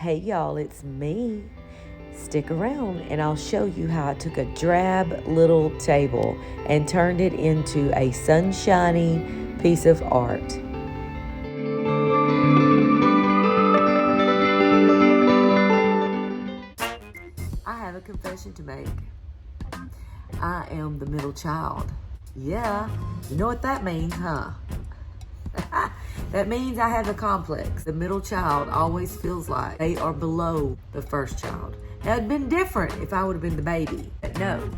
Hey y'all, it's me. Stick around and I'll show you how I took a drab little table and turned it into a sunshiny piece of art. I have a confession to make. I am the middle child. Yeah, you know what that means, huh? That means I have a complex. The middle child always feels like they are below the first child. Now, it'd been different if I would have been the baby, but no.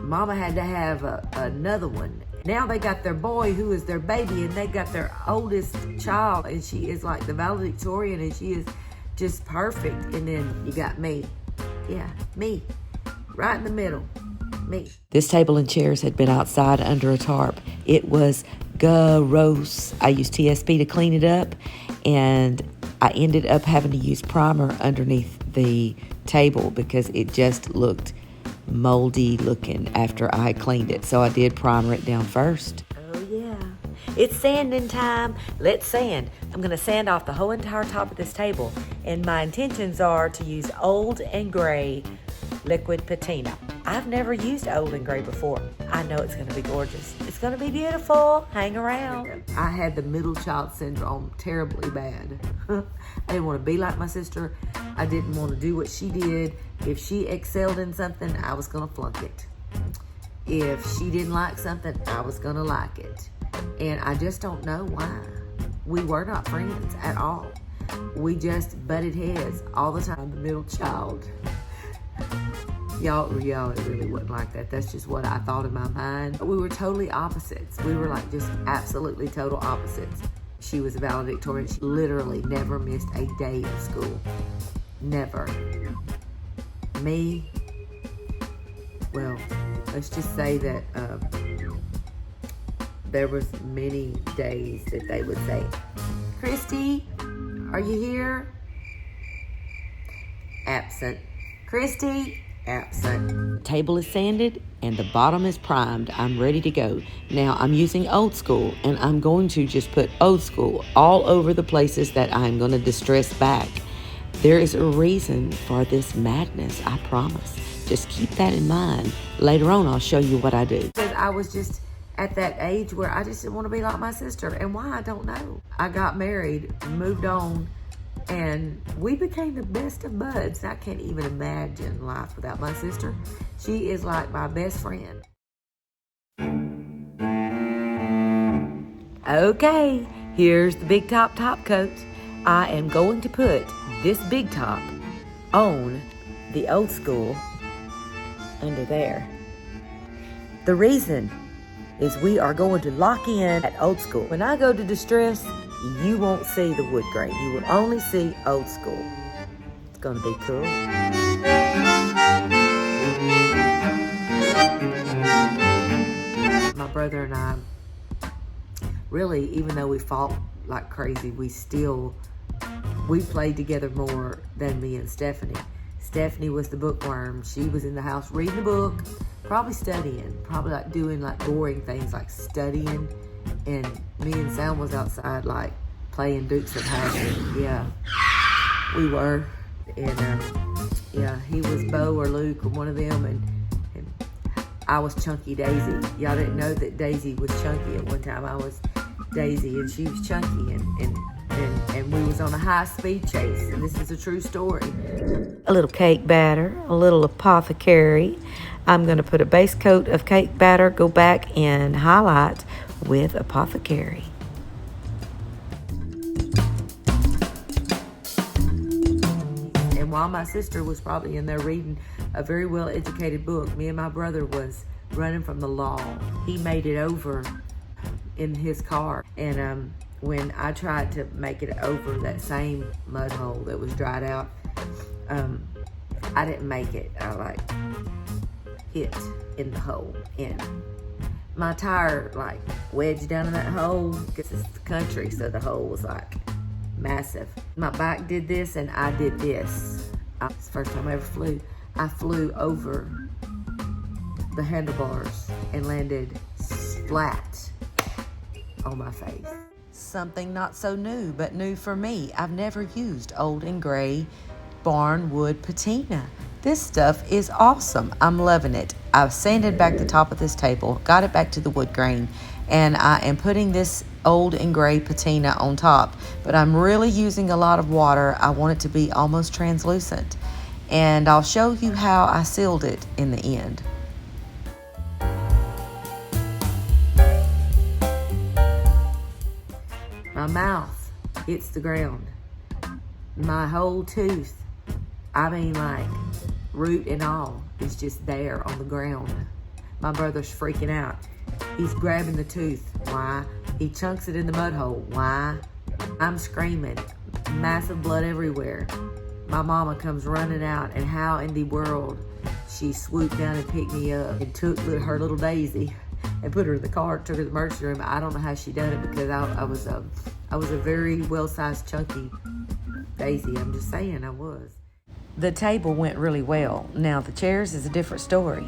Mama had to have another one. Now they got their boy who is their baby, and they got their oldest child, and she is like the valedictorian, and she is just perfect. And then you got me. Yeah, me. Right in the middle. Me. This table and chairs had been outside under a tarp. It was gross. I used TSP to clean it up, and I ended up having to use primer underneath the table because it just looked moldy looking after I cleaned it. So I did primer it down first. Oh yeah, it's sanding time. Let's sand. I'm going to sand off the whole entire top of this table, and my intentions are to use old and gray liquid patina. I've never used old and gray before. I know it's going to be gorgeous. It's going to be beautiful. Hang around. I had the middle child syndrome terribly bad. I didn't want to be like my sister. I didn't want to do what she did. If she excelled in something, I was going to flunk it. If she didn't like something, I was going to like it. And I just don't know why. We were not friends at all. We just butted heads all the time. The middle child. Y'all, it really wasn't like that. That's just what I thought in my mind. We were totally opposites. We were like just absolutely total opposites. She was a valedictorian. She literally never missed a day of school. Never. Me, well, let's just say that there was many days that they would say, Christy, are you here? Absent. Christy, absent. Table is sanded and the bottom is primed. I'm ready to go. Now I'm using old school, and I'm going to just put old school all over the places that I'm going to distress back. There is a reason for this madness, I promise. Just keep that in mind. Later on, I'll show you what I do. Because I was just at that age where I just didn't want to be like my sister. And why, I don't know. I got married, moved on, and we became the best of buds. I can't even imagine life without my sister. She is like my best friend. Okay, here's the big top coat. I am going to put this big top on the old school under there. The reason is we are going to lock in at old school. When I go to distress, you won't see the wood grain. You will only see old school. It's going to be cool. My brother and I, really, even though we fought like crazy, we played together more than me and Stephanie. Stephanie was the bookworm. She was in the house reading a book, probably studying, probably like doing like boring things like studying. And me and Sam was outside like playing Dukes of Hazzard. Yeah, we were. And yeah, he was Bo or Luke or one of them, and I was Chunky Daisy. Y'all didn't know that Daisy was chunky at one time. I was Daisy and she was Chunky, and we was on a high-speed chase, and this is a true story. A little cake batter, a little apothecary. I'm going to put a base coat of cake batter, go back and highlight with apothecary. And while my sister was probably in there reading a very well-educated book, me and my brother was running from the law. He made it over in his car, and when I tried to make it over that same mud hole that was dried out, I didn't make it. I like hit in the hole, and my tire like wedged down in that hole because it's the country, so the hole was like massive. My bike did this and I did this. It's the first time I ever flew. I flew over the handlebars and landed flat on my face. something not so new, but new for me. I've never used old and gray barn wood patina. This stuff is awesome. I'm loving it. I've sanded back the top of this table, got it back to the wood grain, and I am putting this old and gray patina on top. But I'm really using a lot of water. I want it to be almost translucent. And I'll show you how I sealed it in the end. My mouth hits the ground. My whole tooth, I mean like root and all, is just there on the ground. My brother's freaking out. He's grabbing the tooth. Why? He chunks it in the mud hole. Why? I'm screaming. Massive blood everywhere. My mama comes running out, and how in the world she swooped down and picked me up and took her little Daisy and put her in the car, took her to the emergency room. I don't know how she done it, because I was a very well-sized, chunky Daisy. I'm just saying I was. The table went really well. Now the chairs is a different story.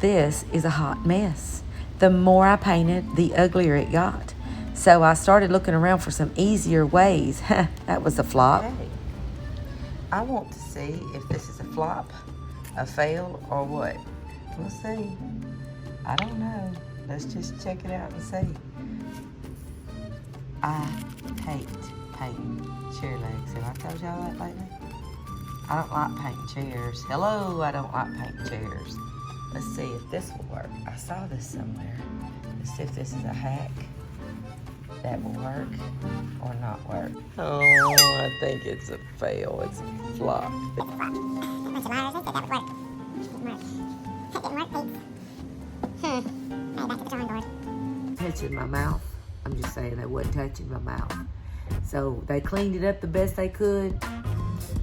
This is a hot mess. The more I painted, the uglier it got. So I started looking around for some easier ways. That was a flop. Hey, I want to see if this is a flop, a fail, or what. We'll see. I don't know. Let's just check it out and see. I hate painting chair legs. Have I told y'all that lately? I don't like painting chairs. Hello, I don't like painting chairs. Let's see if this will work. I saw this somewhere. Let's see if this is a hack that will work or not work. Oh, I think it's a fail. It's a flop. Touching my mouth. I'm just saying that wasn't touching my mouth. So they cleaned it up the best they could.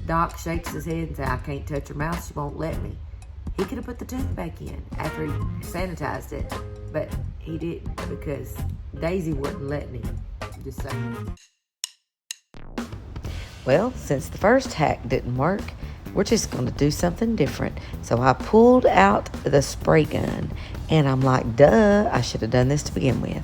Doc shakes his head and says, I can't touch her mouth, she won't let me. He could have put the tooth back in after he sanitized it, but he didn't, because Daisy wouldn't let me. I'm just saying. Well, since the first hack didn't work, we're just going to do something different. So I pulled out the spray gun, and I'm like, duh, I should have done this to begin with.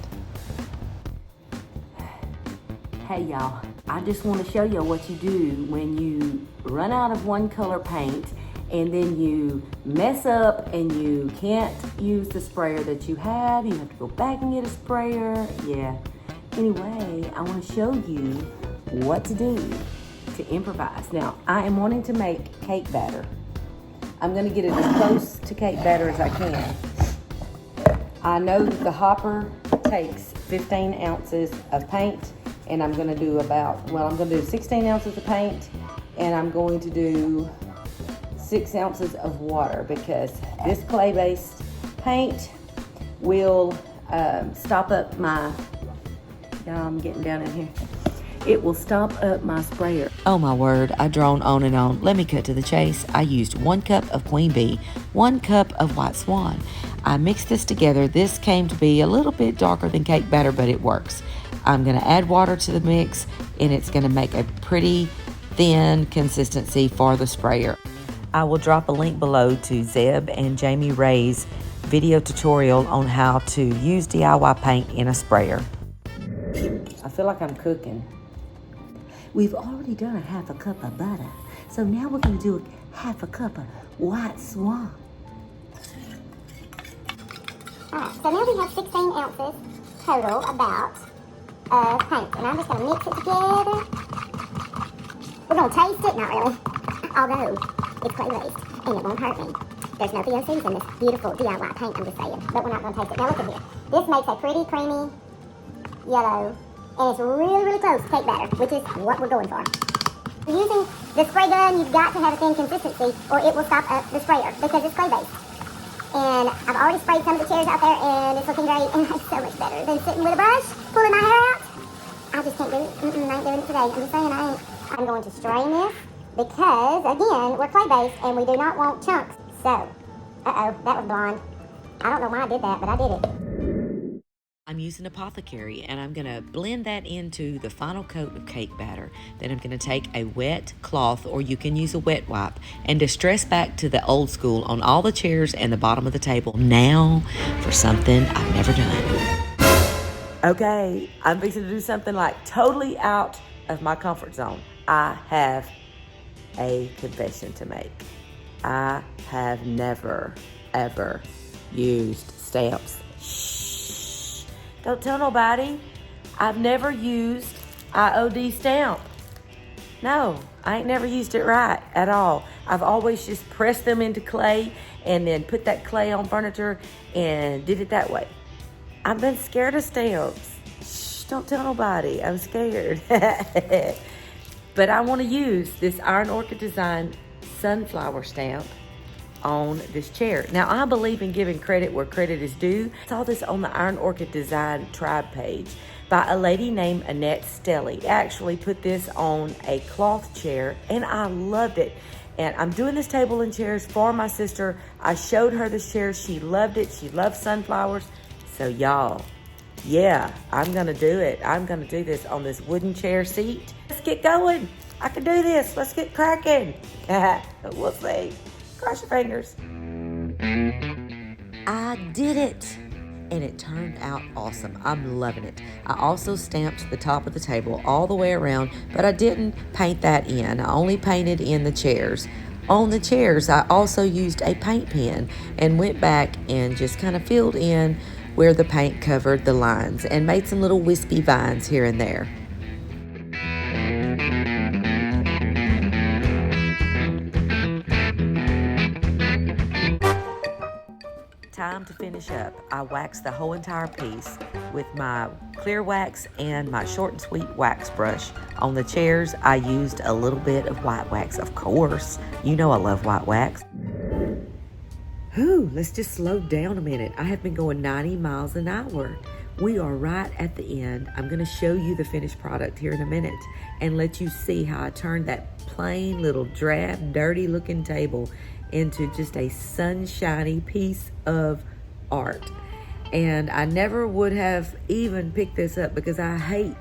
Hey y'all, I just want to show you what you do when you run out of one color paint and then you mess up and you can't use the sprayer that you have. You have to go back and get a sprayer. Yeah. Anyway, I want to show you what to do to improvise. Now, I am wanting to make cake batter. I'm going to get it as close to cake batter as I can. I know that the hopper takes 15 ounces of paint, and I'm going to do I'm going to do 16 ounces of paint, and I'm going to do 6 ounces of water, because this clay-based paint will stop up my, I'm getting down in here. It will stop up my sprayer. Oh my word, I drone on and on. Let me cut to the chase. I used 1 cup of Queen Bee, 1 cup of White Swan. I mixed this together. This came to be a little bit darker than cake batter, but it works. I'm gonna add water to the mix, and it's gonna make a pretty thin consistency for the sprayer. I will drop a link below to Zeb and Jami Ray's video tutorial on how to use DIY paint in a sprayer. I feel like I'm cooking. We've already done a 1/2 cup of butter, so now we're gonna do a 1/2 cup of White Swan. Alright, so now we have 16 ounces total about of paint, and I'm just gonna mix it together. We're gonna taste it, not really, although it's clay-based and it won't hurt me. There's no VOCs in this beautiful DIY paint, I'm just saying, but we're not gonna taste it. Now look at here. This makes a pretty creamy yellow, and it's really, really close to cake batter, which is what we're going for. Using the spray gun, you've got to have a thin consistency, or it will stop up the sprayer, because it's clay-based. And I've already sprayed some of the chairs out there, and it's looking great, and it's so much better than sitting with a brush, pulling my hair out. I just can't do it. I ain't doing it today. I'm just saying I ain't. I'm going to strain this, because, again, we're clay-based, and we do not want chunks. So, uh-oh, that was blonde. I don't know why I did that, but I did it. I'm using Apothecary, and I'm going to blend that into the final coat of cake batter. Then I'm going to take a wet cloth, or you can use a wet wipe, and distress back to the old school on all the chairs and the bottom of the table. Now for something I've never done. Okay, I'm fixing to do something like totally out of my comfort zone. I have a confession to make. I have never, ever used stamps. Shh, don't tell nobody. I've never used IOD stamp. No, I ain't never used it right at all. I've always just pressed them into clay and then put that clay on furniture and did it that way. I've been scared of stamps. Shh, don't tell nobody. I'm scared. But I want to use this Iron Orchid Design sunflower stamp on this chair. Now, I believe in giving credit where credit is due. I saw this on the Iron Orchid Design tribe page by a lady named Annette Stelly. I actually put this on a cloth chair and I loved it. And I'm doing this table and chairs for my sister. I showed her this chair. She loved it. She loves sunflowers. So y'all, yeah, I'm gonna do it. I'm gonna do this on this wooden chair seat. Let's get going. I can do this. Let's get cracking. We'll see. Cross your fingers. I did it. And it turned out awesome. I'm loving it. I also stamped the top of the table all the way around, but I didn't paint that in. I only painted in the chairs. On the chairs, I also used a paint pen and went back and just kind of filled in where the paint covered the lines and made some little wispy vines here and there. Time to finish up. I waxed the whole entire piece with my clear wax and my short and sweet wax brush. On the chairs, I used a little bit of white wax, of course. You know I love white wax. Whew, let's just slow down a minute. I have been going 90 miles an hour. We are right at the end. I'm going to show you the finished product here in a minute and let you see how I turned that plain little drab, dirty looking table into just a sunshiny piece of art. And I never would have even picked this up because I hate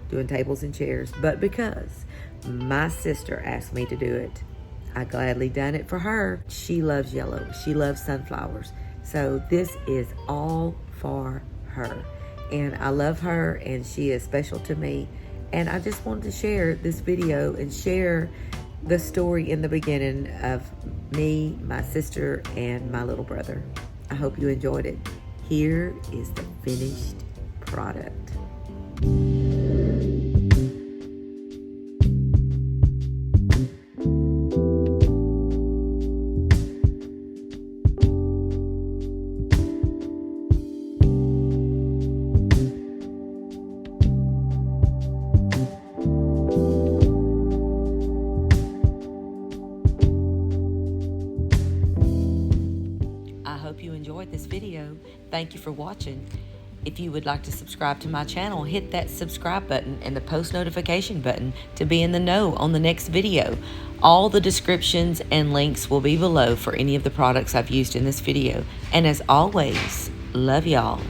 doing tables and chairs. But because my sister asked me to do it, I gladly done it for her. She loves yellow. She loves sunflowers. So this is all for her. And I love her and she is special to me. And I just wanted to share this video and share the story in the beginning of me, my sister, and my little brother. I hope you enjoyed it. Here is the finished product. I hope you enjoyed this video. Thank you for watching. If you would like to subscribe to my channel, hit that subscribe button and the post notification button to be in the know on the next video. All the descriptions and links will be below for any of the products I've used in this video. And as always, love y'all.